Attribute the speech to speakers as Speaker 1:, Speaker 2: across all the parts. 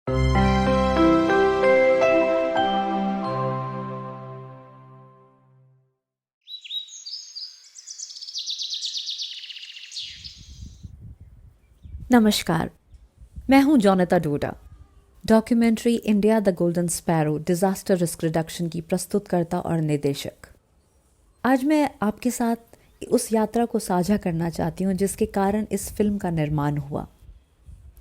Speaker 1: नमस्कार, मैं हूं जोनाता डोडा, documentary India the golden sparrow disaster risk reduction की प्रस्तुतकर्ता और निर्देशक। आज मैं आपके साथ उस यात्रा को साझा करना चाहती हूं जिसके कारण इस फिल्म का निर्माण हुआ।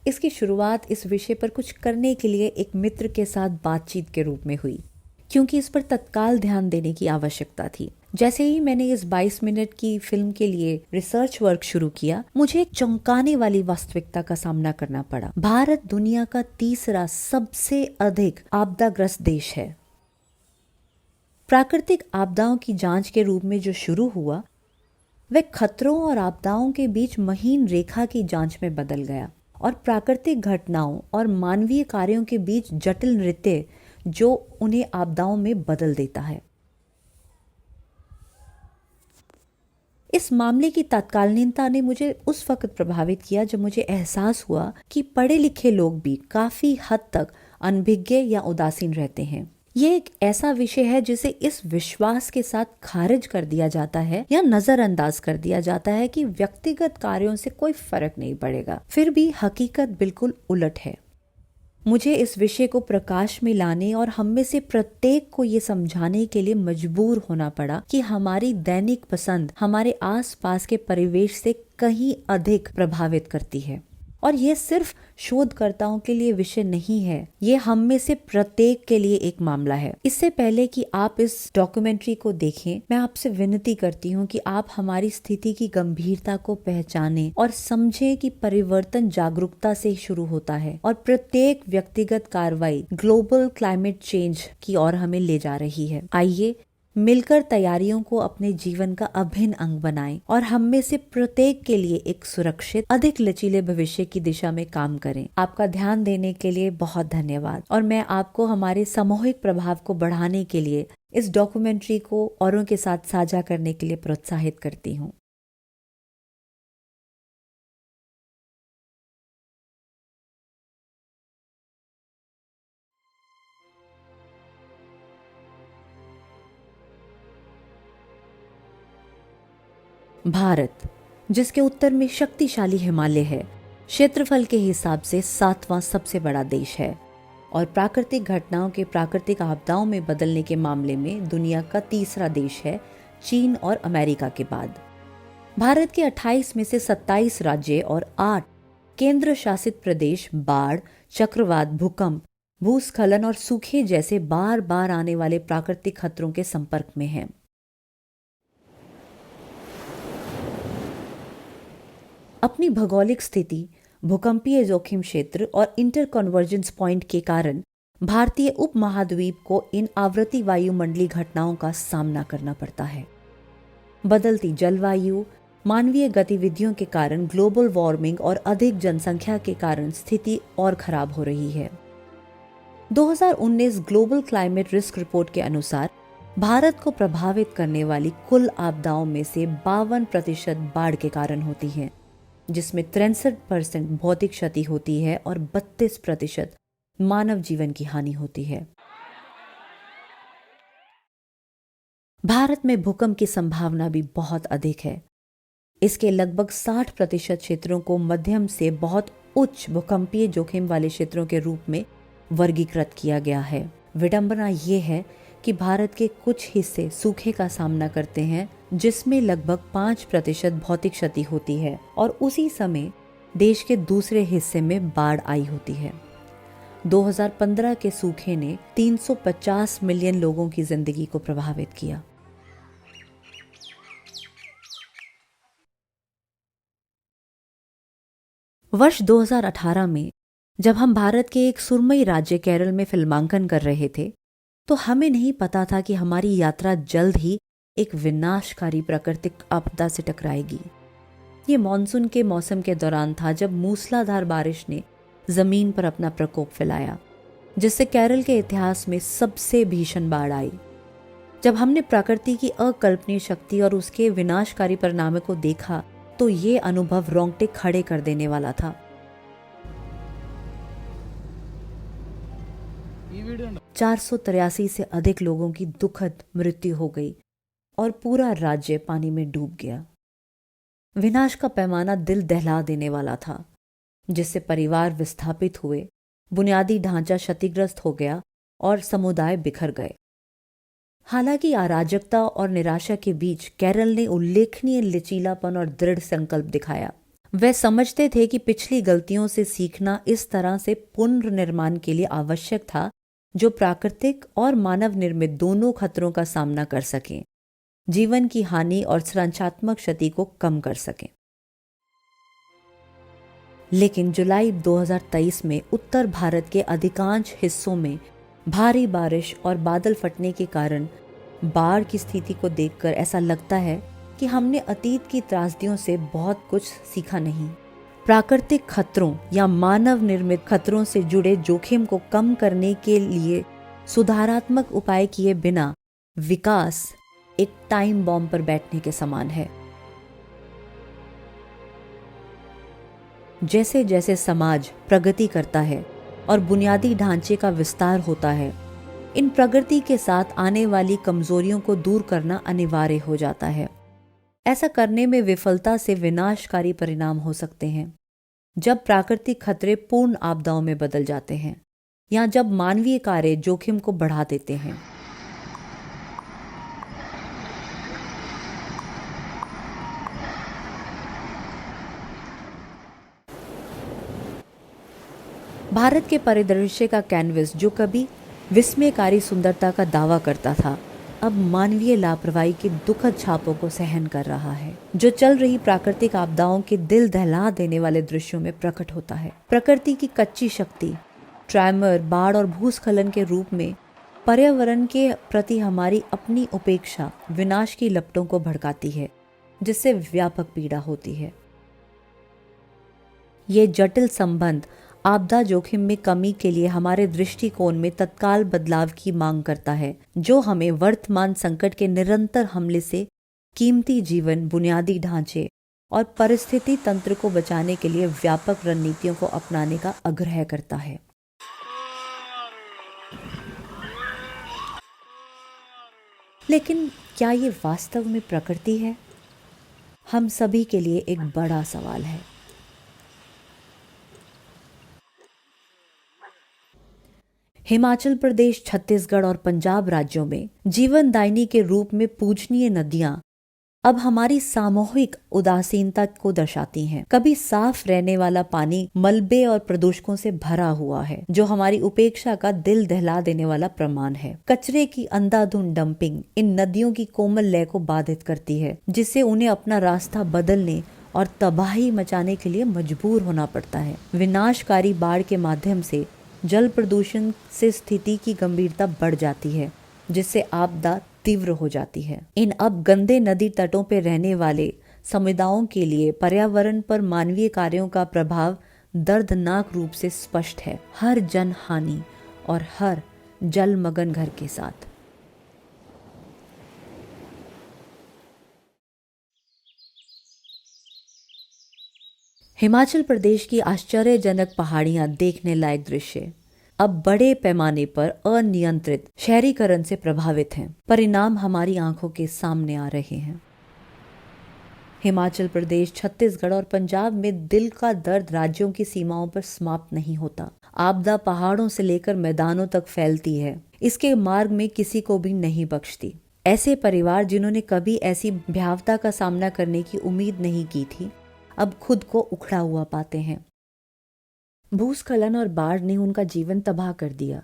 Speaker 1: इसकी शुरुआत इस विषय पर कुछ करने के लिए एक मित्र के साथ बातचीत के रूप में हुई, क्योंकि इस पर तत्काल ध्यान देने की आवश्यकता थी। जैसे ही मैंने इस 22 मिनट की फिल्म के लिए रिसर्च वर्क शुरू किया, मुझे एक चौंकाने वाली वास्तविकता का सामना करना पड़ा। भारत दुनिया का तीसरा सबसे अधिक आपदाग्रस्त देश है। प्राकृतिक आपदाओं की जांच के रूप में जो शुरू हुआ, वह खतरों और आपदाओं के बीच महीन रेखा की जांच में बदल गया और प्राकृतिक घटनाओं और मानवीय कार्यों के बीच जटिल नृत्य जो उन्हें आपदाओं में बदल देता है। इस मामले की तत्कालीनता ने मुझे उस वक्त प्रभावित किया जब मुझे एहसास हुआ कि पढ़े लिखे लोग भी काफी हद तक अनभिज्ञ या उदासीन रहते हैं। ये एक ऐसा विषय है जिसे इस विश्वास के साथ खारिज कर दिया जाता है या नजरअंदाज कर दिया जाता है कि व्यक्तिगत कार्यों से कोई फर्क नहीं पड़ेगा। फिर भी हकीकत बिल्कुल उलट है। मुझे इस विषय को प्रकाश में लाने और हम में से प्रत्येक को ये समझाने के लिए मजबूर होना पड़ा कि हमारी दैनिक पसंद हमारे आसपास के परिवेश से कहीं अधिक प्रभावित करती है। और ये सिर्फ शोधकर्ताओं के लिए विषय नहीं है, ये हम में से प्रत्येक के लिए एक मामला है। इससे पहले कि आप इस डॉक्यूमेंट्री को देखें, मैं आपसे विनती करती हूँ कि आप हमारी स्थिति की गंभीरता को पहचानें और समझें कि परिवर्तन जागरूकता से शुरू होता है और प्रत्येक व्यक्तिगत कार्रवाई ग्लोबल क्लाइमेट चेंज की ओर हमें ले जा रही है। आइए मिलकर तैयारियों को अपने जीवन का अभिन्न अंग बनाएं और हम में से प्रत्येक के लिए एक सुरक्षित, अधिक लचीले भविष्य की दिशा में काम करें। आपका ध्यान देने के लिए बहुत धन्यवाद और मैं आपको हमारे सामूहिक प्रभाव को बढ़ाने के लिए इस डॉक्यूमेंट्री को औरों के साथ साझा करने के लिए प्रोत्साहित करती हूँ। भारत, जिसके उत्तर में शक्तिशाली हिमालय है, क्षेत्रफल के हिसाब से 7वां सबसे बड़ा देश है और प्राकृतिक घटनाओं के प्राकृतिक आपदाओं में बदलने के मामले में दुनिया का तीसरा देश है, चीन और अमेरिका के बाद। भारत के 28 में से 27 राज्य और 8 केंद्र शासित प्रदेश बाढ़, चक्रवात, भूकंप, भूस्खलन और सूखे जैसे बार बार आने वाले प्राकृतिक खतरों के संपर्क में हैं। अपनी भौगोलिक स्थिति, भूकंपीय जोखिम क्षेत्र और इंटर कन्वर्जेंस पॉइंट के कारण भारतीय उपमहाद्वीप को इन आवर्ती वायुमंडलीय घटनाओं का सामना करना पड़ता है। बदलती जलवायु, मानवीय गतिविधियों के कारण ग्लोबल वार्मिंग और अधिक जनसंख्या के कारण स्थिति और खराब हो रही है। 2019 ग्लोबल क्लाइमेट रिस्क रिपोर्ट के अनुसार भारत को प्रभावित करने वाली कुल आपदाओं में से 52% बाढ़ के कारण होती हैं, जिसमें 63% भौतिक क्षति होती है और 32% मानव जीवन की हानि होती है। भारत में भूकंप की संभावना भी बहुत अधिक है। इसके लगभग 60% क्षेत्रों को मध्यम से बहुत उच्च भूकंपीय जोखिम वाले क्षेत्रों के रूप में वर्गीकृत किया गया है। विडंबना ये है कि भारत के कुछ हिस्से सूखे का सामना करते हैं, जिसमें लगभग 5% भौतिक क्षति होती है और उसी समय देश के दूसरे हिस्से में बाढ़ आई होती है। 2015 के सूखे ने 350 मिलियन लोगों की जिंदगी को प्रभावित किया। वर्ष 2018 में जब हम भारत के एक सुरमई राज्य केरल में फिल्मांकन कर रहे थे, तो हमें नहीं पता था कि हमारी यात्रा जल्द ही एक विनाशकारी प्राकृतिक आपदा से टकराएगी। ये मॉनसून के मौसम के दौरान था जब मूसलाधार बारिश ने जमीन पर अपना प्रकोप फैलाया, जिससे केरल के इतिहास में सबसे भीषण बाढ़ आई। जब हमने प्रकृति की अकल्पनीय शक्ति और उसके विनाशकारी परिणामों को देखा, तो ये अनुभव रोंगटे खड़े कर देने वाला था। 483 से अधिक लोगों की दुखद मृत्यु हो गई और पूरा राज्य पानी में डूब गया। विनाश का पैमाना दिल दहला देने वाला था, जिससे परिवार विस्थापित हुए, बुनियादी ढांचा क्षतिग्रस्त हो गया और समुदाय बिखर गए। हालांकि अराजकता और निराशा के बीच कैरल ने उल्लेखनीय लचीलापन और दृढ़ संकल्प दिखाया। वे समझते थे कि पिछली गलतियों से सीखना इस तरह से पुनर्निर्माण के लिए आवश्यक था जो प्राकृतिक और मानव निर्मित दोनों खतरों का सामना कर सके, जीवन की हानि और संरचनात्मक क्षति को कम कर सके। लेकिन जुलाई 2023 में उत्तर भारत के अधिकांश हिस्सों में भारी बारिश और बादल फटने के कारण बाढ़ की स्थिति को देखकर ऐसा लगता है कि हमने अतीत की त्रासदियों से बहुत कुछ सीखा नहीं। प्राकृतिक खतरों या मानव निर्मित खतरों से जुड़े जोखिम को कम करने के लिए सुधारात्मक उपाय किए बिना विकास एक टाइम बॉम्ब पर बैठने के समान है। जैसे जैसे समाज प्रगति करता है और बुनियादी ढांचे का विस्तार होता है, इन प्रगति के साथ आने वाली कमजोरियों को दूर करना अनिवार्य हो जाता है। ऐसा करने में विफलता से विनाशकारी परिणाम हो सकते हैं, जब प्राकृतिक खतरे पूर्ण आपदाओं में बदल जाते हैं या जब मानवीय कार्य जोखिम को बढ़ा देते हैं। भारत के परिदृश्य का कैनवस, जो कभी विस्मयकारी सुंदरता का दावा करता था, अब मानवीय लापरवाही के दुखद छापों को सहन कर रहा है, जो चल रही प्राकृतिक आपदाओं के दिल दहला देने वाले दृश्यों में प्रकट होता है। प्रकृति की कच्ची शक्ति, ट्रैमर, बाढ़ और भूस्खलन के रूप में पर्यावरण के प्रति हमारी अपनी उपेक्षा विनाश की लपटों को भड़काती है, जिससे व्यापक पीड़ा होती है। ये जटिल संबंध आपदा जोखिम में कमी के लिए हमारे दृष्टिकोण में तत्काल बदलाव की मांग करता है, जो हमें वर्तमान संकट के निरंतर हमले से कीमती जीवन, बुनियादी ढांचे और परिस्थिति तंत्र को बचाने के लिए व्यापक रणनीतियों को अपनाने का आग्रह करता है। लेकिन क्या ये वास्तव में प्रकृति है? हम सभी के लिए एक बड़ा सवाल है। हिमाचल प्रदेश, छत्तीसगढ़ और पंजाब राज्यों में जीवनदायिनी के रूप में पूजनीय नदियां अब हमारी सामूहिक उदासीनता को दर्शाती हैं। कभी साफ रहने वाला पानी मलबे और प्रदूषकों से भरा हुआ है, जो हमारी उपेक्षा का दिल दहला देने वाला प्रमाण है। कचरे की अंधाधुंध डंपिंग इन नदियों की कोमल लय को बाधित करती है, जिससे उन्हें अपना रास्ता बदलने और तबाही मचाने के लिए मजबूर होना पड़ता है। विनाशकारी बाढ़ के माध्यम से जल प्रदूषण से स्थिति की गंभीरता बढ़ जाती है, जिससे आपदा तीव्र हो जाती है। इन अब गंदे नदी तटों पर रहने वाले समुदायों के लिए पर्यावरण पर मानवीय कार्यों का प्रभाव दर्दनाक रूप से स्पष्ट है, हर जन हानि और हर जलमग्न घर के साथ। हिमाचल प्रदेश की आश्चर्यजनक पहाड़ियां देखने लायक दृश्य अब बड़े पैमाने पर अनियंत्रित शहरीकरण से प्रभावित हैं। परिणाम हमारी आंखों के सामने आ रहे हैं। हिमाचल प्रदेश, छत्तीसगढ़ और पंजाब में दिल का दर्द राज्यों की सीमाओं पर समाप्त नहीं होता। आपदा पहाड़ों से लेकर मैदानों तक फैलती है, इसके मार्ग में किसी को भी नहीं बख्शती। ऐसे परिवार जिन्होंने कभी ऐसी भयावता का सामना करने की उम्मीद नहीं की थी, अब खुद को उखड़ा हुआ पाते हैं। भूस्खलन और बाढ़ ने उनका जीवन तबाह कर दिया।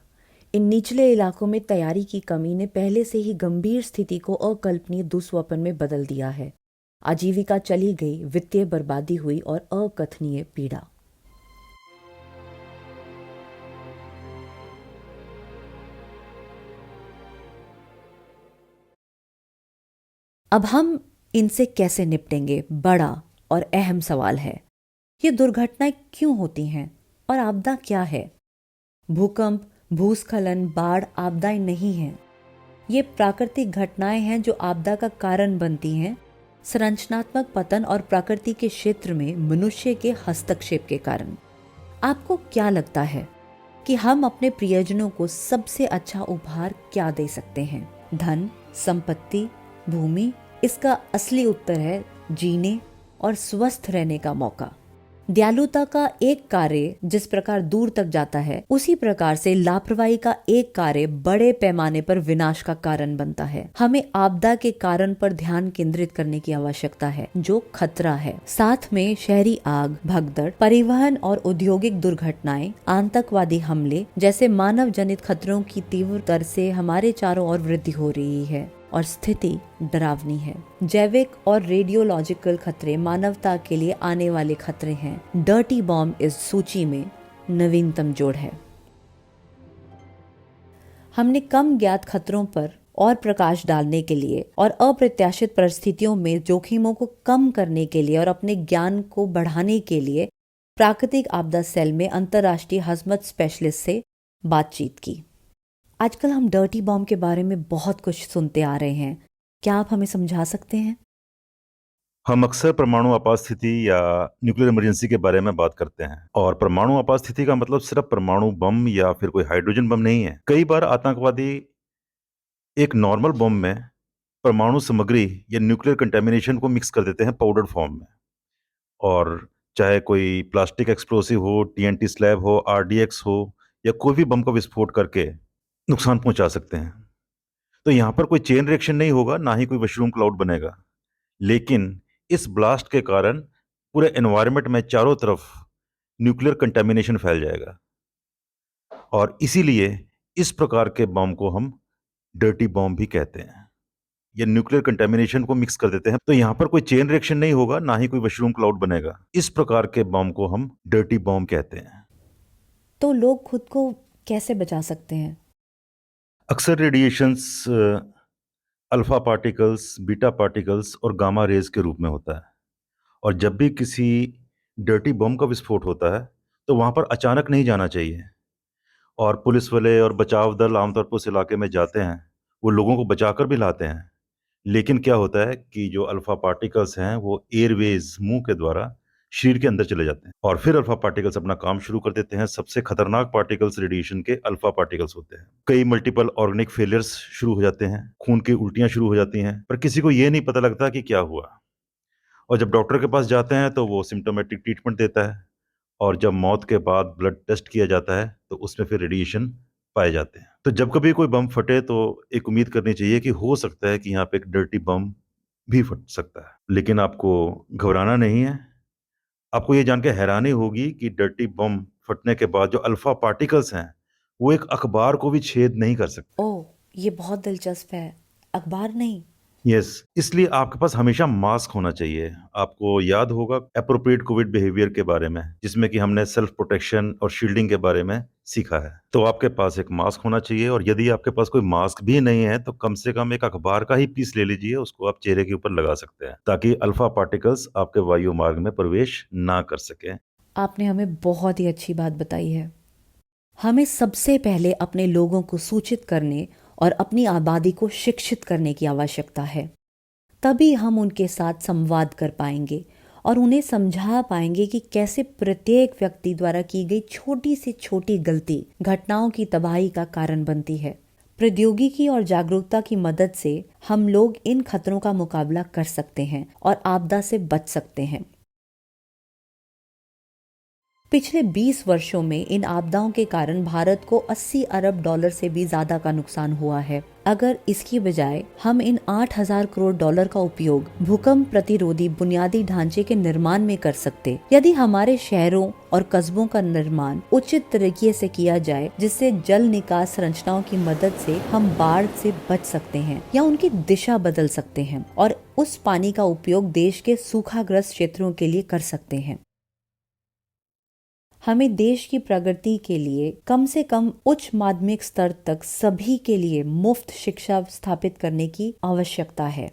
Speaker 1: इन निचले इलाकों में तैयारी की कमी ने पहले से ही गंभीर स्थिति को अकल्पनीय दुस्वप्न में बदल दिया है। आजीविका चली गई, वित्तीय बर्बादी हुई और अकथनीय पीड़ा। अब हम इनसे कैसे निपटेंगे, बड़ा और अहम सवाल है। ये दुर्घटनाएं क्यों होती हैं और आपदा क्या है? भूकंप, भूस्खलन, बाढ़ आपदाएं नहीं हैं। ये प्राकृतिक घटनाएं हैं जो आपदा का कारण बनती हैं, संरचनात्मक पतन और प्रकृति के क्षेत्र में मनुष्य के हस्तक्षेप के कारण। आपको क्या लगता है, कि हम अपने प्रियजनों को सबसे अच्छा उपहार क्या दे सकते हैं। धन, संपत्ति, भूमि? इसका असली उत्तर है जीने और स्वस्थ रहने का मौका। दयालुता का एक कार्य जिस प्रकार दूर तक जाता है, उसी प्रकार से लापरवाही का एक कार्य बड़े पैमाने पर विनाश का कारण बनता है। हमें आपदा के कारण पर ध्यान केंद्रित करने की आवश्यकता है, जो खतरा है। साथ में शहरी आग, भगदड़, परिवहन और औद्योगिक दुर्घटनाएं, आतंकवादी हमले जैसे मानव जनित खतरों की तीव्र दर से हमारे चारों ओर वृद्धि हो रही है और स्थिति डरावनी है। जैविक और रेडियोलॉजिकल खतरे मानवता के लिए आने वाले खतरे हैं। डर्टी बॉम्ब इस सूची में नवीनतम जोड़ है। हमने कम ज्ञात खतरों पर और प्रकाश डालने के लिए और अप्रत्याशित परिस्थितियों में जोखिमों को कम करने के लिए और अपने ज्ञान को बढ़ाने के लिए प्राकृतिक आपदा सेल में अंतर्राष्ट्रीय हजमत स्पेशलिस्ट से बातचीत की। आजकल हम डर्टी बॉम्ब के बारे में बहुत कुछ सुनते आ रहे हैं, क्या आप हमें समझा सकते हैं?
Speaker 2: हम अक्सर परमाणु आपात स्थिति या न्यूक्लियर इमरजेंसी के बारे में बात करते हैं, और परमाणु आपात स्थिति का मतलब सिर्फ परमाणु बम या फिर कोई हाइड्रोजन बम नहीं है। कई बार आतंकवादी एक नॉर्मल बम में परमाणु सामग्री या न्यूक्लियर कंटेमिनेशन को मिक्स कर देते हैं पाउडर फॉर्म में, और चाहे कोई प्लास्टिक एक्सप्लोसिव हो, टीएनटी स्लैब हो, आरडीएक्स हो, या कोई भी बम का विस्फोट करके नुकसान पहुंचा सकते हैं। तो यहाँ पर कोई चेन रिएक्शन नहीं होगा, ना ही कोई मशरूम क्लाउड बनेगा, लेकिन इस ब्लास्ट के कारण पूरे एनवायरनमेंट में चारों तरफ न्यूक्लियर कंटेमिनेशन फैल जाएगा, और इसीलिए इस प्रकार के बम को हम डर्टी बम भी कहते हैं। ये न्यूक्लियर कंटेमिनेशन को मिक्स कर देते हैं, तो यहाँ पर कोई चेन रिएक्शन नहीं होगा, ना ही कोई मशरूम क्लाउड बनेगा। इस प्रकार के बम को हम डर्टी बम कहते हैं।
Speaker 1: तो लोग खुद को कैसे बचा सकते हैं?
Speaker 2: अक्सर radiations alpha particles, beta particles और गामा रेज के रूप में होता है, और जब भी किसी डर्टी बम का विस्फोट होता है तो वहाँ पर अचानक नहीं जाना चाहिए। और पुलिस वाले और बचाव दल आमतौर पर उस इलाके में जाते हैं, वो लोगों को बचाकर भी लाते हैं, लेकिन क्या होता है कि जो अल्फा पार्टिकल्स हैं वो एयरवेज, मुंह के द्वारा शरीर के अंदर चले जाते हैं, और फिर अल्फा पार्टिकल्स अपना काम शुरू कर देते हैं। सबसे खतरनाक पार्टिकल्स रेडिएशन के अल्फा पार्टिकल्स होते हैं। कई मल्टीपल ऑर्गेनिक फेलियर्स शुरू हो जाते हैं, खून की उल्टियां शुरू हो जाती हैं, पर किसी को ये नहीं पता लगता कि क्या हुआ। और जब डॉक्टर के पास जाते हैं तो वो सिम्टोमेटिक ट्रीटमेंट देता है, और जब मौत के बाद ब्लड टेस्ट किया जाता है तो उसमें फिर रेडिएशन पाए जाते हैं। तो जब कभी कोई बम फटे तो एक उम्मीद करनी चाहिए कि हो सकता है कि यहाँ पे एक डर्टी बम भी फट सकता है, लेकिन आपको घबराना नहीं है। आपको ये जान के हैरानी होगी कि डर्टी बम फटने के बाद जो अल्फा पार्टिकल्स हैं वो एक अखबार को भी छेद नहीं कर सकते।
Speaker 1: ओह, ये बहुत दिलचस्प है। अखबार नहीं?
Speaker 2: यस, इसलिए आपके पास हमेशा मास्क होना चाहिए। आपको याद होगा एप्रोप्रिएट कोविड बिहेवियर के बारे में, जिसमें कि हमने सेल्फ प्रोटेक्शन और शील्डिंग के बारे में सीखा है। तो आपके पास एक मास्क होना चाहिए, और यदि आपके पास कोई मास्क भी नहीं है तो कम से कम एक अखबार का ही पीस ले लीजिए, उसको आप चेहरे के ऊपर लगा सकते हैं, ताकि अल्फा पार्टिकल्स आपके वायु मार्ग में प्रवेश ना कर सके।
Speaker 1: आपने हमें बहुत ही अच्छी बात बताई है। हमें सबसे पहले अपने लोगों को सूचित करने और अपनी आबादी को शिक्षित करने की आवश्यकता है। तभी हम उनके साथ संवाद कर पाएंगे और उन्हें समझा पाएंगे कि कैसे प्रत्येक व्यक्ति द्वारा की गई छोटी से छोटी गलती घटनाओं की तबाही का कारण बनती है। प्रौद्योगिकी और जागरूकता की मदद से हम लोग इन खतरों का मुकाबला कर सकते हैं और आपदा से बच सकते हैं। पिछले 20 वर्षों में इन आपदाओं के कारण भारत को 80 अरब डॉलर से भी ज्यादा का नुकसान हुआ है। अगर इसकी बजाय हम इन 8,000 करोड़ डॉलर का उपयोग भूकंप प्रतिरोधी बुनियादी ढांचे के निर्माण में कर सकते, यदि हमारे शहरों और कस्बों का निर्माण उचित तरीके से किया जाए, जिससे जल निकास संरचनाओं की मदद से हम बाढ़ से बच सकते हैं या उनकी दिशा बदल सकते हैं और उस पानी का उपयोग देश के सूखाग्रस्त क्षेत्रों के लिए कर सकते हैं। हमें देश की प्रगति के लिए कम से कम उच्च माध्यमिक स्तर तक सभी के लिए मुफ्त शिक्षा स्थापित करने की आवश्यकता है।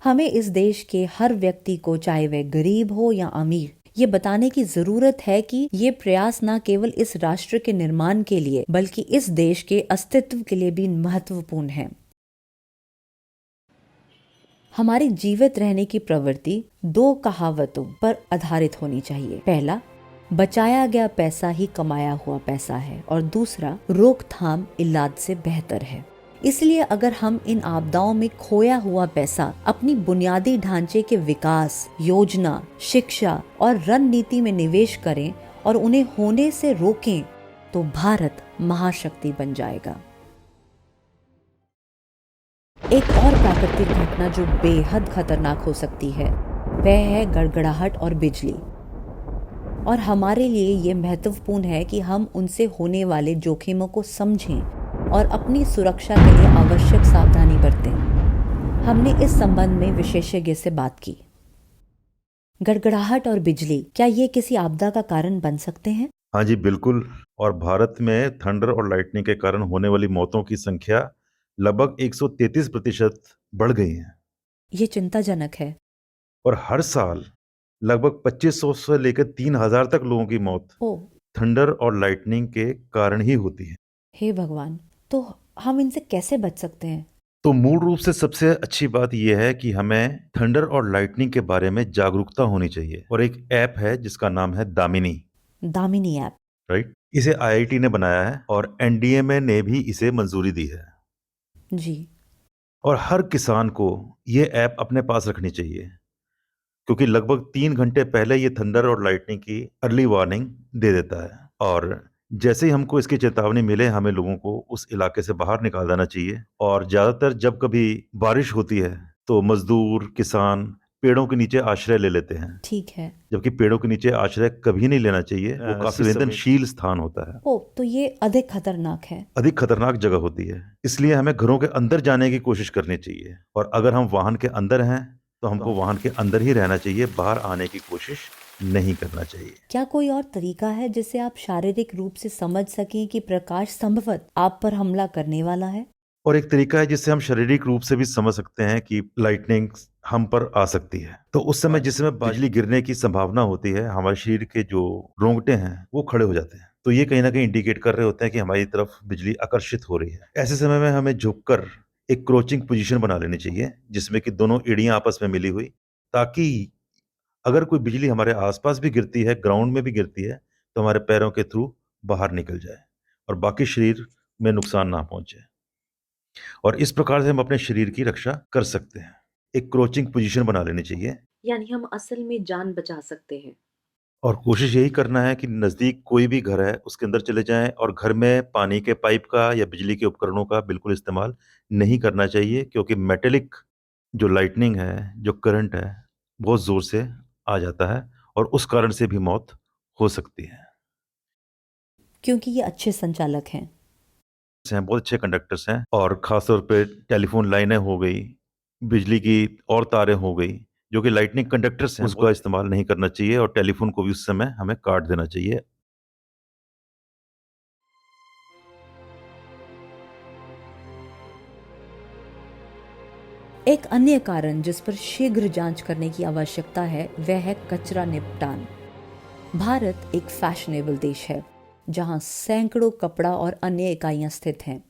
Speaker 1: हमें इस देश के हर व्यक्ति को, चाहे वह गरीब हो या अमीर, ये बताने की जरूरत है कि ये प्रयास न केवल इस राष्ट्र के निर्माण के लिए बल्कि इस देश के अस्तित्व के लिए भी महत्वपूर्ण है। हमारी जीवित रहने की प्रवृत्ति 2 कहावतों पर आधारित होनी चाहिए। पहला, बचाया गया पैसा ही कमाया हुआ पैसा है और दूसरा रोकथाम इलाज से बेहतर है। इसलिए अगर हम इन आपदाओं में खोया हुआ पैसा अपनी बुनियादी ढांचे के विकास, योजना, शिक्षा और रणनीति में निवेश करें और उन्हें होने से रोकें तो भारत महाशक्ति बन जाएगा। एक और प्राकृतिक घटना जो बेहद खतरनाक हो सकती है वह है गड़गड़ाहट और बिजली। और हमारे लिए ये महत्वपूर्ण है कि हम उनसे होने वाले जोखिमों को समझें और अपनी सुरक्षा के लिए आवश्यक सावधानी बरतें। हमने इस संबंध में विशेषज्ञ से बात की। गड़गड़ाहट और बिजली, क्या ये किसी आपदा का कारण बन सकते हैं?
Speaker 2: हाँ जी, बिल्कुल। और भारत में थंडर और लाइटनिंग के कारण होने वाली मौतों की संख्या लगभग 133% बढ़ गई है।
Speaker 1: ये चिंताजनक है।
Speaker 2: और हर साल लगभग 2500 से लेकर 3000 तक लोगों की मौत
Speaker 1: ओ,
Speaker 2: थंडर और लाइटनिंग के कारण ही होती है।
Speaker 1: हे भगवान, तो हम इनसे कैसे बच सकते हैं?
Speaker 2: तो मूल रूप से सबसे अच्छी बात यह है कि हमें थंडर और लाइटनिंग के बारे में जागरूकता होनी चाहिए। और एक ऐप है जिसका नाम है दामिनी।
Speaker 1: दामिनी ऐप।
Speaker 2: राइट, इसे आईआईटी ने बनाया है और एनडीएमए ने भी इसे मंजूरी दी है।
Speaker 1: जी।
Speaker 2: और हर किसान को ये ऐप अपने पास रखनी चाहिए, क्योंकि लगभग 3 घंटे पहले ये थंडर और लाइटनिंग की अर्ली वार्निंग दे देता है। और जैसे ही हमको इसकी चेतावनी मिले, हमें लोगों को उस इलाके से बाहर निकाल देना चाहिए। और ज्यादातर जब कभी बारिश होती है तो मजदूर, किसान पेड़ों के नीचे आश्रय ले लेते हैं।
Speaker 1: ठीक है।
Speaker 2: जबकि पेड़ों के नीचे आश्रय कभी नहीं लेना चाहिए, वो काफी संवेदनशील स्थान होता है।
Speaker 1: ओ, तो ये अधिक खतरनाक है।
Speaker 2: अधिक खतरनाक जगह होती है, इसलिए हमें घरों के अंदर जाने की कोशिश करनी चाहिए। और अगर हम वाहन के अंदर हैं तो हमको वाहन के अंदर ही रहना चाहिए, बाहर आने की कोशिश नहीं करना चाहिए।
Speaker 1: क्या कोई और तरीका है जिससे आप शारीरिक रूप से समझ सकें कि प्रकाश संभवत आप पर हमला करने वाला है?
Speaker 2: और एक तरीका है जिससे हम शारीरिक रूप से भी समझ सकते हैं कि लाइटनिंग हम पर आ सकती है। तो उस समय जिस समय बिजली गिरने की संभावना होती है, हमारे शरीर के जो रोंगटे हैं वो खड़े हो जाते हैं। तो ये कहीं ना कहीं इंडिकेट कर रहे होते हैं कि हमारी तरफ बिजली आकर्षित हो रही है। ऐसे समय में हमें झुककर एक क्रोचिंग पोजीशन बना लेनी चाहिए, जिसमें कि दोनों एड़ियां आपस में मिली हुई, ताकि अगर कोई बिजली हमारे आसपास भी गिरती है, ग्राउंड में भी गिरती है, तो हमारे पैरों के थ्रू बाहर निकल जाए और बाकी शरीर में नुकसान ना पहुंचे। और इस प्रकार से हम अपने शरीर की रक्षा कर सकते हैं। एक क्रोचिंग पोजीशन बना लेनी चाहिए।
Speaker 1: यानी हम असल में जान बचा सकते हैं।
Speaker 2: और कोशिश यही करना है कि नज़दीक कोई भी घर है उसके अंदर चले जाएं और घर में पानी के पाइप का या बिजली के उपकरणों का बिल्कुल इस्तेमाल नहीं करना चाहिए, क्योंकि मेटेलिक जो लाइटनिंग है, जो करंट है, बहुत ज़ोर से आ जाता है और उस कारण से भी मौत हो सकती है।
Speaker 1: क्योंकि ये अच्छे संचालक हैं।
Speaker 2: बहुत अच्छे कंडक्टर्स हैं। और ख़ासतौर पे टेलीफोन लाइनें हो गई, बिजली की और तारें हो गई, जो कि लाइटनिंग कंडक्टर्स हैं, उसका इस्तेमाल नहीं करना चाहिए और टेलीफोन को भी उस समय हमें काट देना चाहिए।
Speaker 1: एक अन्य कारण जिस पर शीघ्र जांच करने की आवश्यकता है वह है कचरा निपटान। भारत एक फैशनेबल देश है जहां सैकड़ों कपड़ा और अन्य इकाइयां स्थित हैं।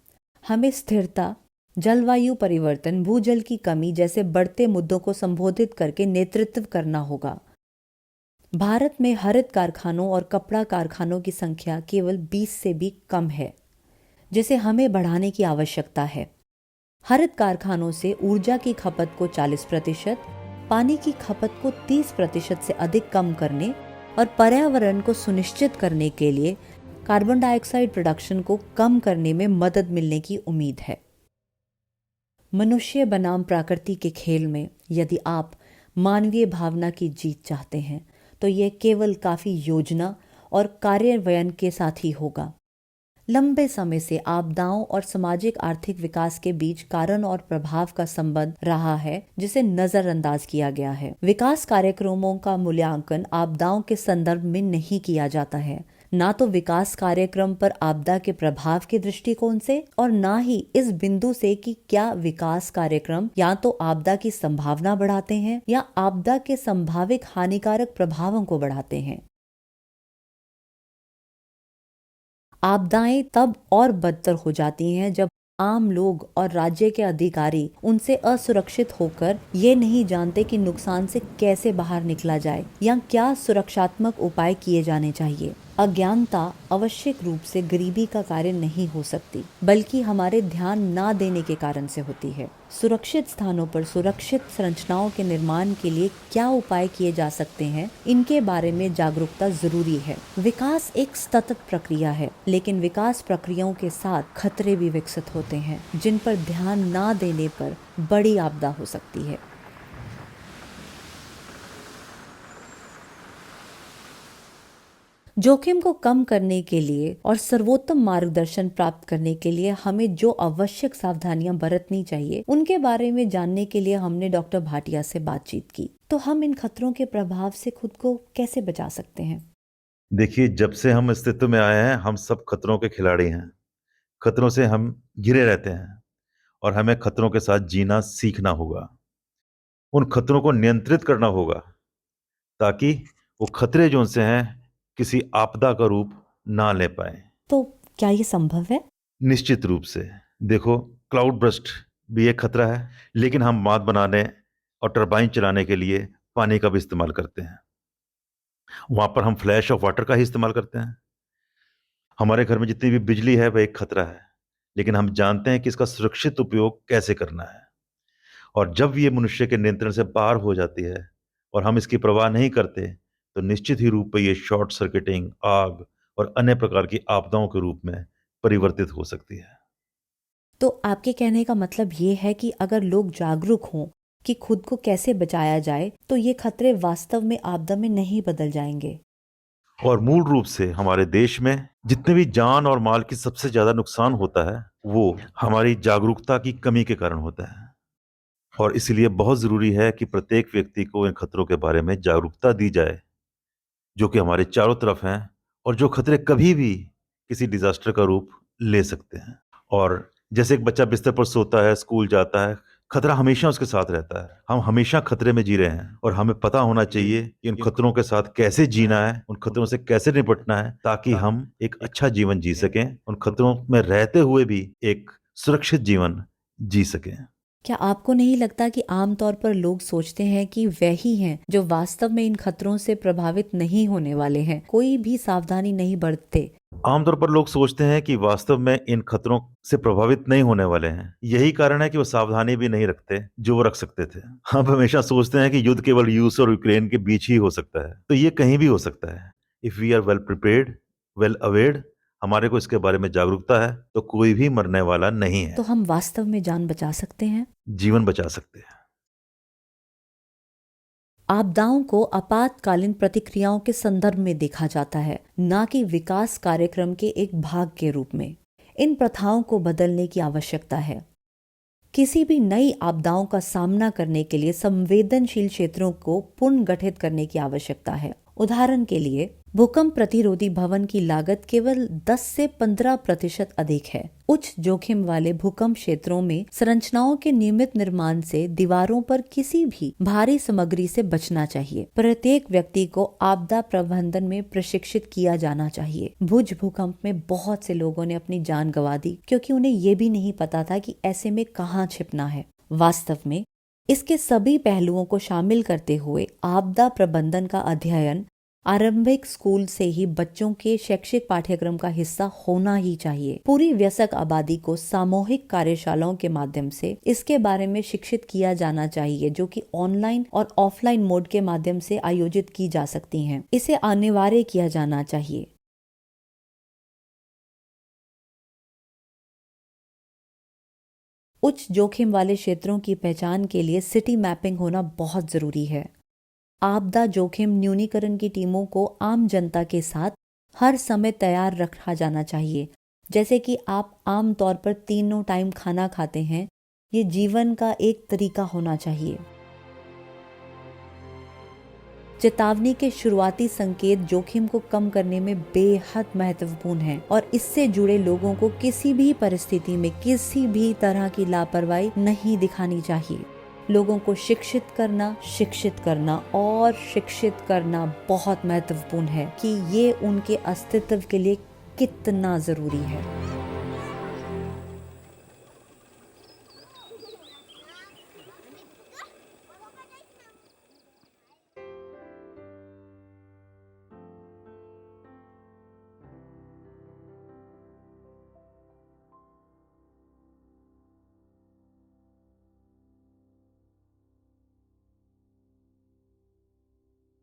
Speaker 1: हमें स्थिरता, जलवायु परिवर्तन, भूजल की कमी जैसे बढ़ते मुद्दों को संबोधित करके नेतृत्व करना होगा। भारत में हरित कारखानों और कपड़ा कारखानों की संख्या केवल 20 से भी कम है, जिसे हमें बढ़ाने की आवश्यकता है। हरित कारखानों से ऊर्जा की खपत को 40%, पानी की खपत को 30% से अधिक कम करने और पर्यावरण को सुनिश्चित करने के लिए कार्बन डाइऑक्साइड प्रोडक्शन को कम करने में मदद मिलने की उम्मीद है। मनुष्य बनाम प्रकृति के खेल में यदि आप मानवीय भावना की जीत चाहते हैं तो यह केवल काफी योजना और कार्यान्वयन के साथ ही होगा। लंबे समय से आपदाओं और सामाजिक आर्थिक विकास के बीच कारण और प्रभाव का संबंध रहा है, जिसे नजरअंदाज किया गया है। विकास कार्यक्रमों का मूल्यांकन आपदाओं के संदर्भ में नहीं किया जाता है, ना तो विकास कार्यक्रम पर आपदा के प्रभाव के दृष्टिकोण से और ना ही इस बिंदु से कि क्या विकास कार्यक्रम या तो आपदा की संभावना बढ़ाते हैं या आपदा के संभावित हानिकारक प्रभावों को बढ़ाते हैं। आपदाएं तब और बदतर हो जाती हैं जब आम लोग और राज्य के अधिकारी उनसे असुरक्षित होकर ये नहीं जानते कि नुकसान से कैसे बाहर निकला जाए या क्या सुरक्षात्मक उपाय किए जाने चाहिए। अज्ञानता आवश्यक रूप से गरीबी का कारण नहीं हो सकती, बल्कि हमारे ध्यान ना देने के कारण से होती है। सुरक्षित स्थानों पर सुरक्षित संरचनाओं के निर्माण के लिए क्या उपाय किए जा सकते हैं, इनके बारे में जागरूकता जरूरी है। विकास एक सतत प्रक्रिया है, लेकिन विकास प्रक्रियाओं के साथ खतरे भी विकसित होते हैं, जिन पर ध्यान ना देने पर बड़ी आपदा हो सकती है। जोखिम को कम करने के लिए और सर्वोत्तम मार्गदर्शन प्राप्त करने के लिए हमें जो आवश्यक सावधानियां बरतनी चाहिए, उनके बारे में जानने के लिए हमने डॉक्टर भाटिया से बातचीत की। तो हम इन खतरों के प्रभाव से खुद को कैसे बचा सकते हैं?
Speaker 2: देखिए, जब से हम अस्तित्व में आए हैं, हम सब खतरों के खिलाड़ी हैं। खतरों से हम घिरे रहते हैं और हमें खतरों के साथ जीना सीखना होगा। उन खतरों को नियंत्रित करना होगा ताकि वो खतरे जो उनसे हैं किसी आपदा का रूप ना ले पाए।
Speaker 1: तो क्या ये संभव है?
Speaker 2: निश्चित रूप से। देखो, क्लाउड बर्स्ट भी एक खतरा है, लेकिन हम बांध बनाने और टरबाइन चलाने के लिए पानी का भी इस्तेमाल करते हैं। वहां पर हम फ्लैश ऑफ वाटर का ही इस्तेमाल करते हैं। हमारे घर में जितनी भी बिजली है वह एक खतरा है, लेकिन हम जानते हैं कि इसका सुरक्षित उपयोग कैसे करना है। और जब ये मनुष्य के नियंत्रण से बाहर हो जाती है और हम इसकी परवाह नहीं करते, तो निश्चित ही रूप में ये शॉर्ट सर्किटिंग, आग और अन्य प्रकार की आपदाओं के रूप में परिवर्तित हो सकती है।
Speaker 1: तो आपके कहने का मतलब ये है कि अगर लोग जागरूक हों कि खुद को कैसे बचाया जाए, तो ये खतरे वास्तव में आपदा में नहीं बदल जाएंगे।
Speaker 2: और मूल रूप से हमारे देश में जितने भी जान और माल की सबसे ज्यादा नुकसान होता है, वो हमारी जागरूकता की कमी के कारण होता है। और इसलिए बहुत जरूरी है कि प्रत्येक व्यक्ति को इन खतरों के बारे में जागरूकता दी जाए, जो कि हमारे चारों तरफ हैं और जो खतरे कभी भी किसी डिजास्टर का रूप ले सकते हैं। और जैसे एक बच्चा बिस्तर पर सोता है, स्कूल जाता है, खतरा हमेशा उसके साथ रहता है। हम हमेशा खतरे में जी रहे हैं और हमें पता होना चाहिए कि उन खतरों के साथ कैसे जीना है, उन खतरों से कैसे निपटना है, ताकि हम एक अच्छा जीवन जी सकें, उन खतरों में रहते हुए भी एक सुरक्षित जीवन जी सकें।
Speaker 1: क्या आपको नहीं लगता कि आमतौर पर लोग सोचते हैं कि वही हैं जो वास्तव में इन खतरों से प्रभावित नहीं होने वाले हैं, कोई भी सावधानी नहीं बरतते?
Speaker 2: आमतौर पर लोग सोचते हैं कि वास्तव में इन खतरों से प्रभावित नहीं होने वाले हैं। यही कारण है कि वो सावधानी भी नहीं रखते जो वो रख सकते थे। हम हमेशा सोचते हैं कि युद्ध केवल रूस और यूक्रेन के बीच ही हो सकता है, तो ये कहीं भी हो सकता है। If we are well prepared, well awared, हमारे को इसके बारे में जागरूकता है, तो कोई भी मरने वाला नहीं है।
Speaker 1: तो हम वास्तव में जान बचा सकते हैं,
Speaker 2: जीवन बचा सकते हैं।
Speaker 1: आपदाओं को आपातकालीन प्रतिक्रियाओं के संदर्भ में देखा जाता है, न कि विकास कार्यक्रम के एक भाग के रूप में। इन प्रथाओं को बदलने की आवश्यकता है। किसी भी नई आपदाओं का सामना करने के लिए संवेदनशील क्षेत्रों को पुनर्गठित करने की आवश्यकता है। उदाहरण के लिए, भूकंप प्रतिरोधी भवन की लागत केवल 10 से 15% अधिक है। उच्च जोखिम वाले भूकंप क्षेत्रों में संरचनाओं के नियमित निर्माण से दीवारों पर किसी भी भारी सामग्री से बचना चाहिए। प्रत्येक व्यक्ति को आपदा प्रबंधन में प्रशिक्षित किया जाना चाहिए। भुज भूकंप में बहुत से लोगों ने अपनी जान गंवा दी, क्योंकि उन्हें ये भी नहीं पता था कि ऐसे में कहाँ छिपना है। वास्तव में इसके सभी पहलुओं को शामिल करते हुए आपदा प्रबंधन का अध्ययन आरंभिक स्कूल से ही बच्चों के शैक्षिक पाठ्यक्रम का हिस्सा होना ही चाहिए। पूरी वयस्क आबादी को सामूहिक कार्यशालाओं के माध्यम से इसके बारे में शिक्षित किया जाना चाहिए, जो कि ऑनलाइन और ऑफलाइन मोड के माध्यम से आयोजित की जा सकती हैं। इसे अनिवार्य किया जाना चाहिए। उच्च जोखिम वाले क्षेत्रों की पहचान के लिए सिटी मैपिंग होना बहुत जरूरी है। आपदा जोखिम न्यूनीकरण की टीमों को आम जनता के साथ हर समय तैयार रखा जाना चाहिए। जैसे कि आप आम तौर पर 3 टाइम खाना खाते हैं, ये जीवन का एक तरीका होना चाहिए। चेतावनी के शुरुआती संकेत जोखिम को कम करने में बेहद महत्वपूर्ण हैं और इससे जुड़े लोगों को किसी भी परिस्थिति में किसी भी तरह की लापरवाही नहीं दिखानी चाहिए। लोगों को शिक्षित करना और शिक्षित करना बहुत महत्वपूर्ण है कि ये उनके अस्तित्व के लिए कितना जरूरी है।